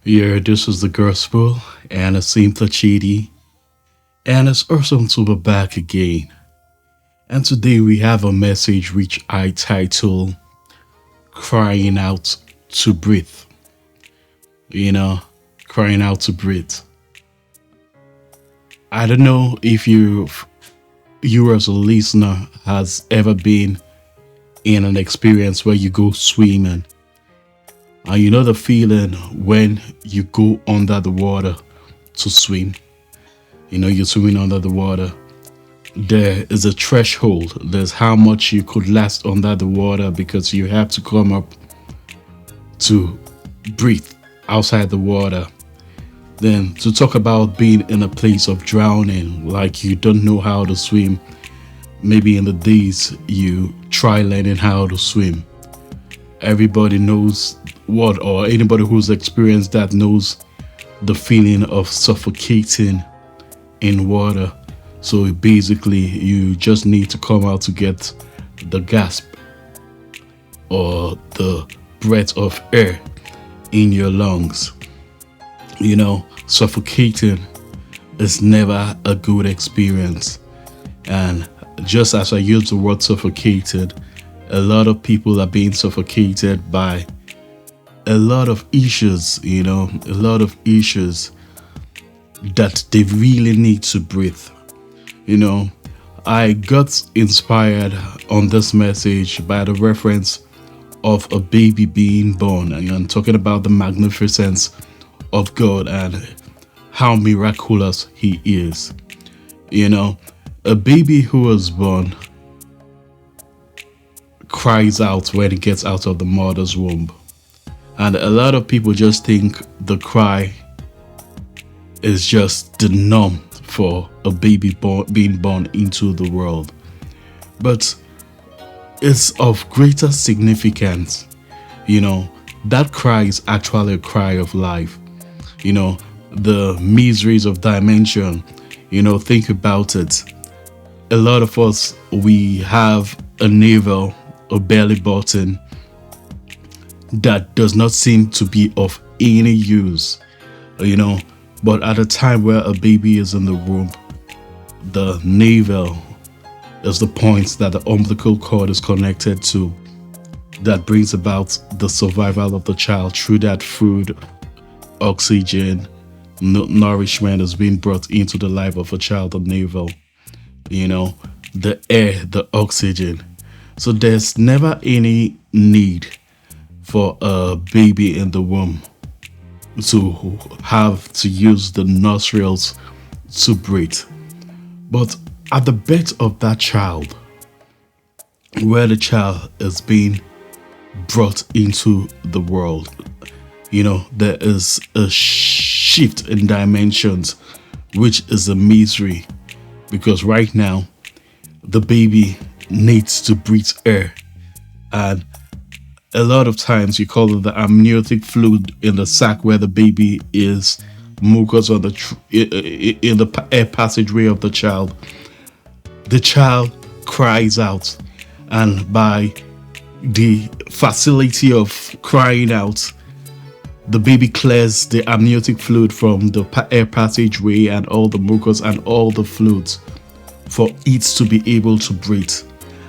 Yeah, this is the gospel, and it seems Chidi, and it's awesome to be back again. And today we have a message which I title Crying Out to Breathe. You know, crying out to breathe. I don't know if you as a listener has ever been in an experience where you go swimming and you know the feeling when you go under the water to swim. You know, you're swimming under the water. There is a threshold. There's how much you could last under the water because you have to come up to breathe outside the water. Then to talk about being in a place of drowning, like you don't know how to swim. Maybe in the days you try learning how to swim. Everybody knows what, or anybody who's experienced that knows the feeling of suffocating in water. So basically, you just need to come out to get the gasp or the breath of air in your lungs. You know, suffocating is never a good experience. And just as I use the word suffocated, a lot of people are being suffocated by a lot of issues, a lot of issues that they really need to breathe. You know, I got inspired on this message by the reference of a baby being born, and I'm talking about the magnificence of God and how miraculous He is. You know, a baby who was born cries out when it gets out of the mother's womb. And a lot of people just think the cry is just the norm for a baby being born into the world. But it's of greater significance. You know, that cry is actually a cry of life. You know, the miseries of dimension, think about it. A lot of us, we have a navel, a belly button that does not seem to be of any use, but at a time where a baby is in the womb, the navel is the point that the umbilical cord is connected to that brings about the survival of the child through that food, oxygen, nourishment is being brought into the life of a child, the navel, the air, the oxygen. So there's never any need for a baby in the womb to have to use the nostrils to breathe. But at the birth of that child, where the child is being brought into the world, there is a shift in dimensions, which is a misery. Because right now, the baby needs to breathe air. And a lot of times you call it the amniotic fluid in the sac where the baby is, mucus on in the air passageway of the child. The child cries out, and by the facility of crying out, the baby clears the amniotic fluid from the air passageway and all the mucus and all the fluids for it to be able to breathe.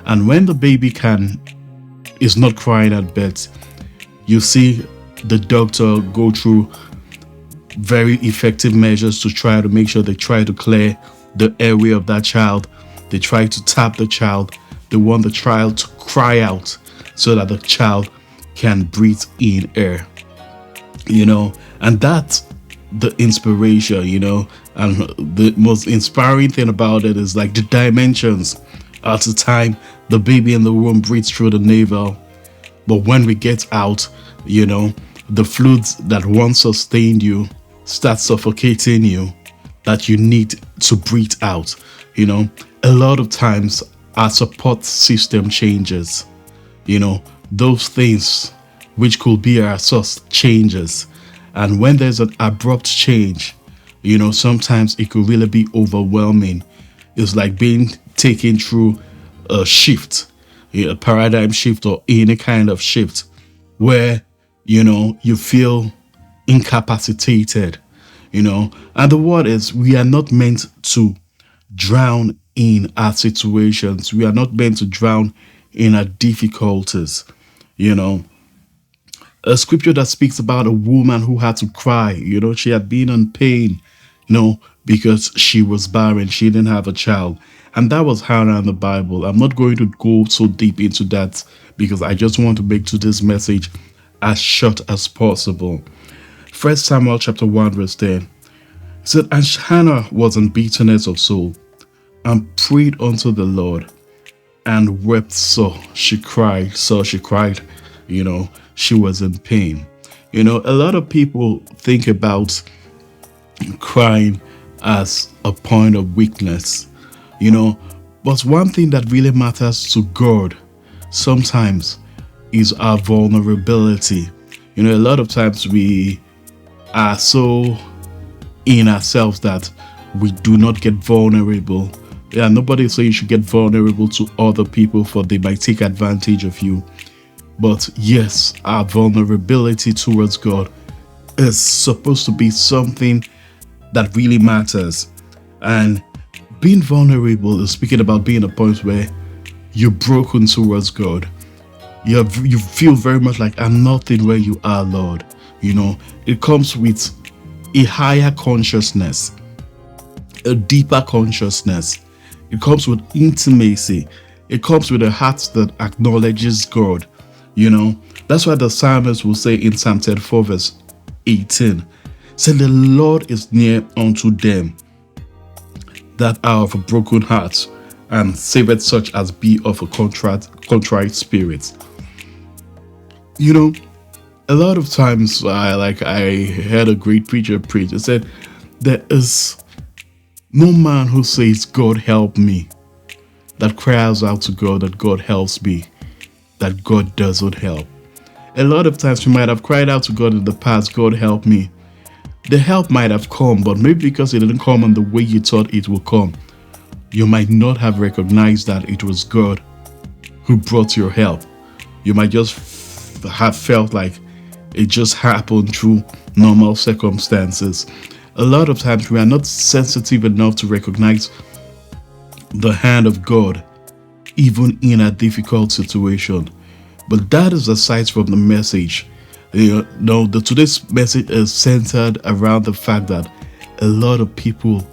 And when the baby is not crying at birth, you see the doctor go through very effective measures to try to make sure they try to clear the airway of that child. They try to tap the child. They want the child to cry out so that the child can breathe in air. And that's the inspiration, and the most inspiring thing about it is like the dimensions. At the time, the baby in the womb breathes through the navel. But when we get out, the fluids that once sustained you start suffocating you, that you need to breathe out. A lot of times our support system changes. Those things which could be our source changes. And when there's an abrupt change, sometimes it could really be overwhelming. It's like being taken through a shift, a paradigm shift or any kind of shift where, you feel incapacitated, And the word is, we are not meant to drown in our situations. We are not meant to drown in our difficulties, you know. A scripture that speaks about a woman who had to cry, she had been in pain, because she was barren, she didn't have a child. And that was Hannah in the Bible. I'm not going to go so deep into that because I just want to make to this message as short as possible. First Samuel chapter 1 verse 10. It said, and Hannah was in bitterness of soul and prayed unto the Lord and wept she cried. She was in pain. A lot of people think about crying as a point of weakness, but one thing that really matters to God sometimes is our vulnerability. A lot of times we are so in ourselves that we do not get vulnerable. Yeah, nobody says you should get vulnerable to other people, for they might take advantage of you. But yes, our vulnerability towards God is supposed to be something that really matters. And being vulnerable is speaking about being a point where you're broken towards God. You feel very much like, I'm nothing where you are, Lord. It comes with a higher consciousness, a deeper consciousness. It comes with intimacy. It comes with a heart that acknowledges God. That's why the psalmist will say in Psalm 34 verse 18, say, the Lord is near unto them that are of a broken heart, and saveth such as be of a contrite spirit. A lot of times I heard a great preacher preach. He said, there is no man who says, God help me, that cries out to God that God helps me, that God doesn't help. A lot of times we might have cried out to God in the past, God help me. The help might have come, but maybe because it didn't come in the way you thought it would come, you might not have recognized that it was God who brought your help. You might just have felt like it just happened through normal circumstances. A lot of times we are not sensitive enough to recognize the hand of God even in a difficult situation. But that is aside from the message. Today's message is centered around the fact that a lot of people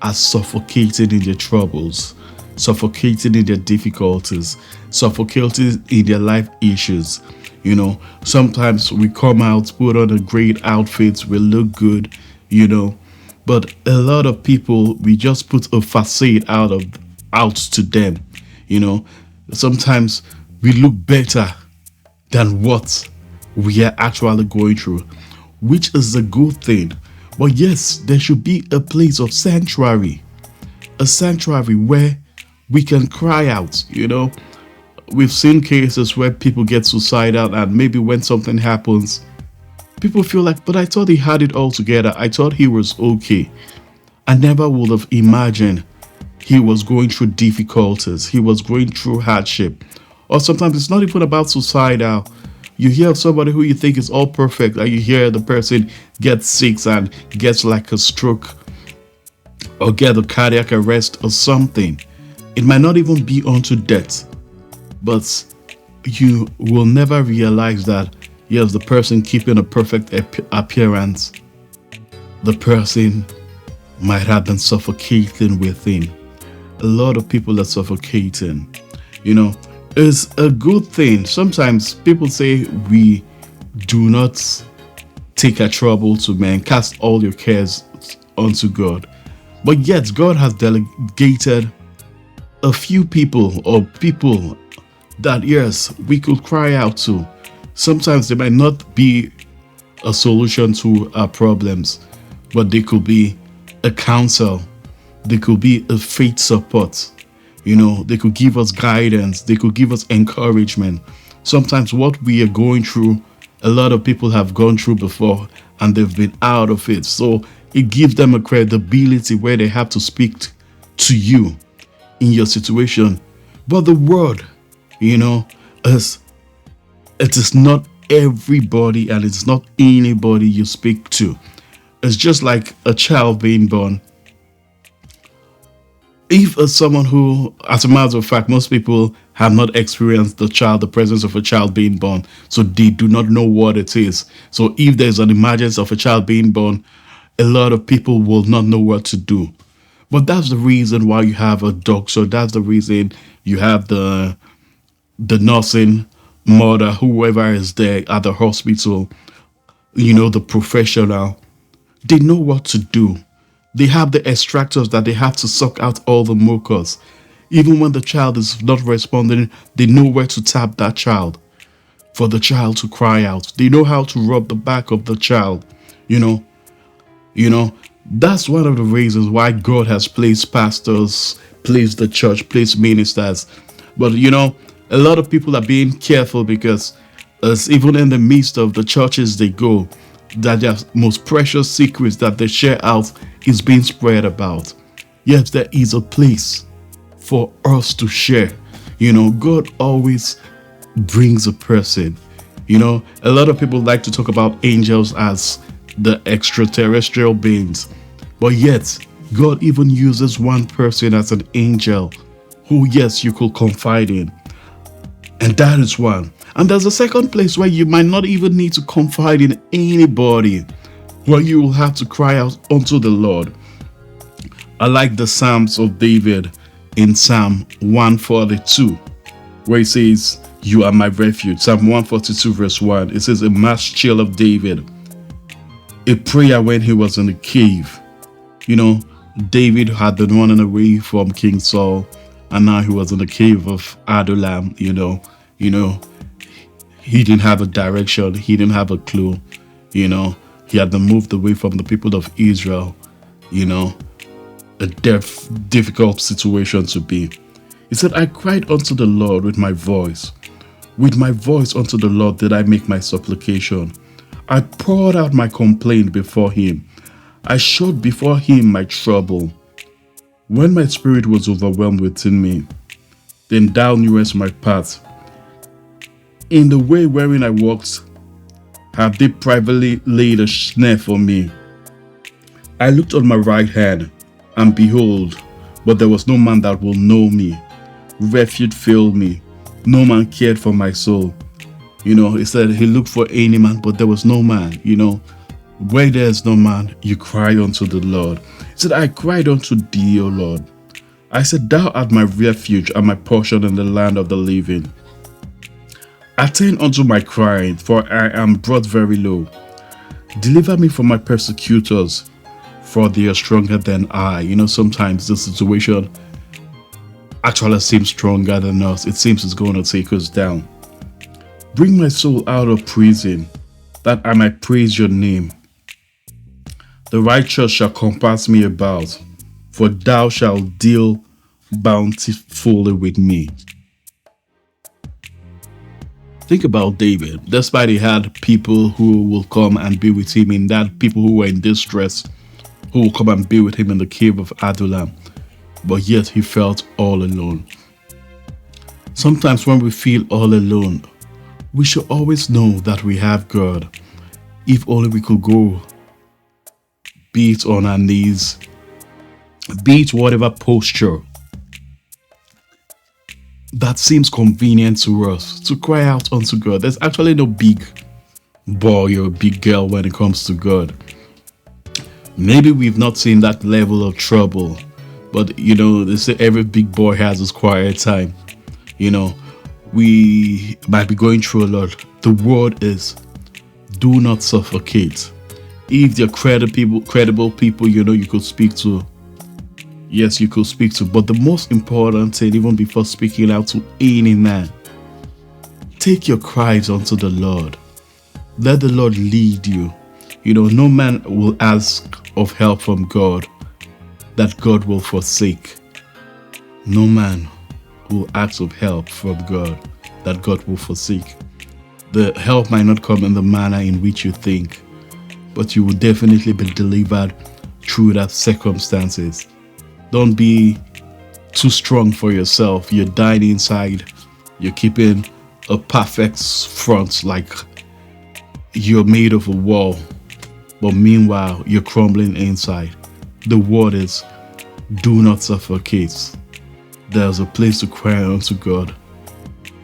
are suffocated in their troubles, suffocated in their difficulties, suffocated in their life issues. Sometimes we come out, put on a great outfit, we look good, but a lot of people, we just put a facade out to them. Sometimes we look better than what we are actually going through, which is a good thing. But yes, there should be a place of sanctuary, a sanctuary where we can cry out. We've seen cases where people get suicidal, and maybe when something happens, people feel like, but I thought he had it all together. I thought he was okay. I never would have imagined he was going through difficulties. He was going through hardship. Or sometimes it's not even about suicidal. You hear of somebody who you think is all perfect, and you hear the person gets sick and gets like a stroke or get a cardiac arrest or something. It might not even be unto death, but you will never realize that, yes, the person keeping a perfect appearance, the person might have been suffocating within. A lot of people are suffocating. It's a good thing. Sometimes people say we do not take our trouble to men, cast all your cares unto God. But yet God has delegated a few people, or people that, yes, we could cry out to. Sometimes they might not be a solution to our problems, but they could be a counsel. They could be a faith support. They could give us guidance. They could give us encouragement. Sometimes what we are going through, a lot of people have gone through before and they've been out of it. So it gives them a credibility where they have to speak to you in your situation. But the word, it is not everybody and it's not anybody you speak to. It's just like a child being born. If someone who, as a matter of fact, most people have not experienced the presence of a child being born, so they do not know what it is. So if there's an emergence of a child being born, a lot of people will not know what to do. But that's the reason why you have a doctor. That's the reason you have the nursing mother, whoever is there at the hospital, the professional. They know what to do. They have the extractors that they have to suck out all the mucus. Even when the child is not responding, they know where to tap that child for the child to cry out. They know how to rub the back of the child. You know, that's one of the reasons why God has placed pastors, placed the church, placed ministers. But a lot of people are being careful because even in the midst of the churches they go, that their most precious secrets that they share out is being spread about. Yes, there is a place for us to share. God always brings a person. A lot of people like to talk about angels as the extraterrestrial beings, but yet God even uses one person as an angel who, yes, you could confide in. And that is one. And there's a second place where you might not even need to confide in anybody, where you will have to cry out unto the Lord. I like the Psalms of David in Psalm 142, where it says, "You are my refuge." Psalm 142 verse 1. It says, "A maskil of David, a prayer when he was in the cave." David had been running away from King Saul, and now he was in the cave of Adullam. He didn't have a direction. He didn't have a clue. He had been moved away from the people of Israel. A difficult situation to be. He said, "I cried unto the Lord with my voice. With my voice unto the Lord did I make my supplication. I poured out my complaint before him. I showed before him my trouble. When my spirit was overwhelmed within me, then thou knewest my path. In the way wherein I walked, have they privately laid a snare for me. I looked on my right hand, and behold, but there was no man that will know me. Refuge failed me. No man cared for my soul." He said he looked for any man, but there was no man. Where there is no man, you cry unto the Lord. He said, "I cried unto thee, O Lord. I said, thou art my refuge and my portion in the land of the living. Attend unto my crying, for I am brought very low. Deliver me from my persecutors, for they are stronger than I." Sometimes the situation actually seems stronger than us. It seems it's going to take us down. "Bring my soul out of prison, that I might praise your name. The righteous shall compass me about, for thou shalt deal bountifully with me." Think about David. Despite he had people who will come and be with him in that, people who were in distress, who will come and be with him in the cave of Adullam, but yet he felt all alone. Sometimes when we feel all alone, we should always know that we have God. If only we could go, be it on our knees, be it whatever posture that seems convenient to us, to cry out unto God. There's actually no big boy or big girl when it comes to God. Maybe we've not seen that level of trouble, but they say every big boy has his quiet time. We might be going through a lot. The word is, do not suffocate. If they're credible people, you could speak to. Yes, you could speak to. But the most important thing, even before speaking out to any man, take your cries unto the Lord. Let the Lord lead you. No man will ask of help from God that God will forsake. No man will ask of help from God that God will forsake. The help might not come in the manner in which you think, but you will definitely be delivered through that circumstances. Don't be too strong for yourself. You're dying inside. You're keeping a perfect front, like you're made of a wall, but meanwhile you're crumbling inside. The word is, do not suffocate. There's a place to cry unto God.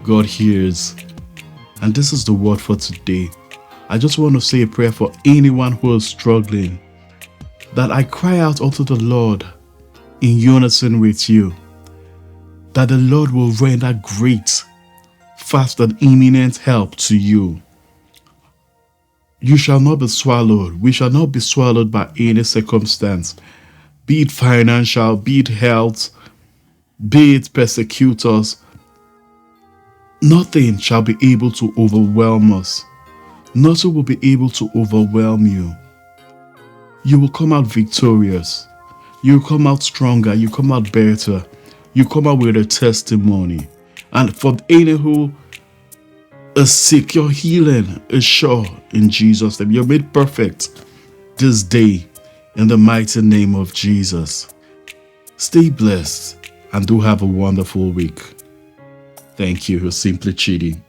God hears. And this is the word for today. I just want to say a prayer for anyone who is struggling, that I cry out unto the Lord in unison with you, that the Lord will render great, fast and imminent help to you. You shall not be swallowed. We shall not be swallowed by any circumstance, be it financial, be it health, be it persecutors. Nothing shall be able to overwhelm us. Nothing will be able to overwhelm you. You will come out victorious. You come out stronger. You come out better. You come out with a testimony. And for any who is sick, your healing is sure in Jesus' name. You're made perfect this day in the mighty name of Jesus. Stay blessed and do have a wonderful week. Thank you. You're Simply Chidi.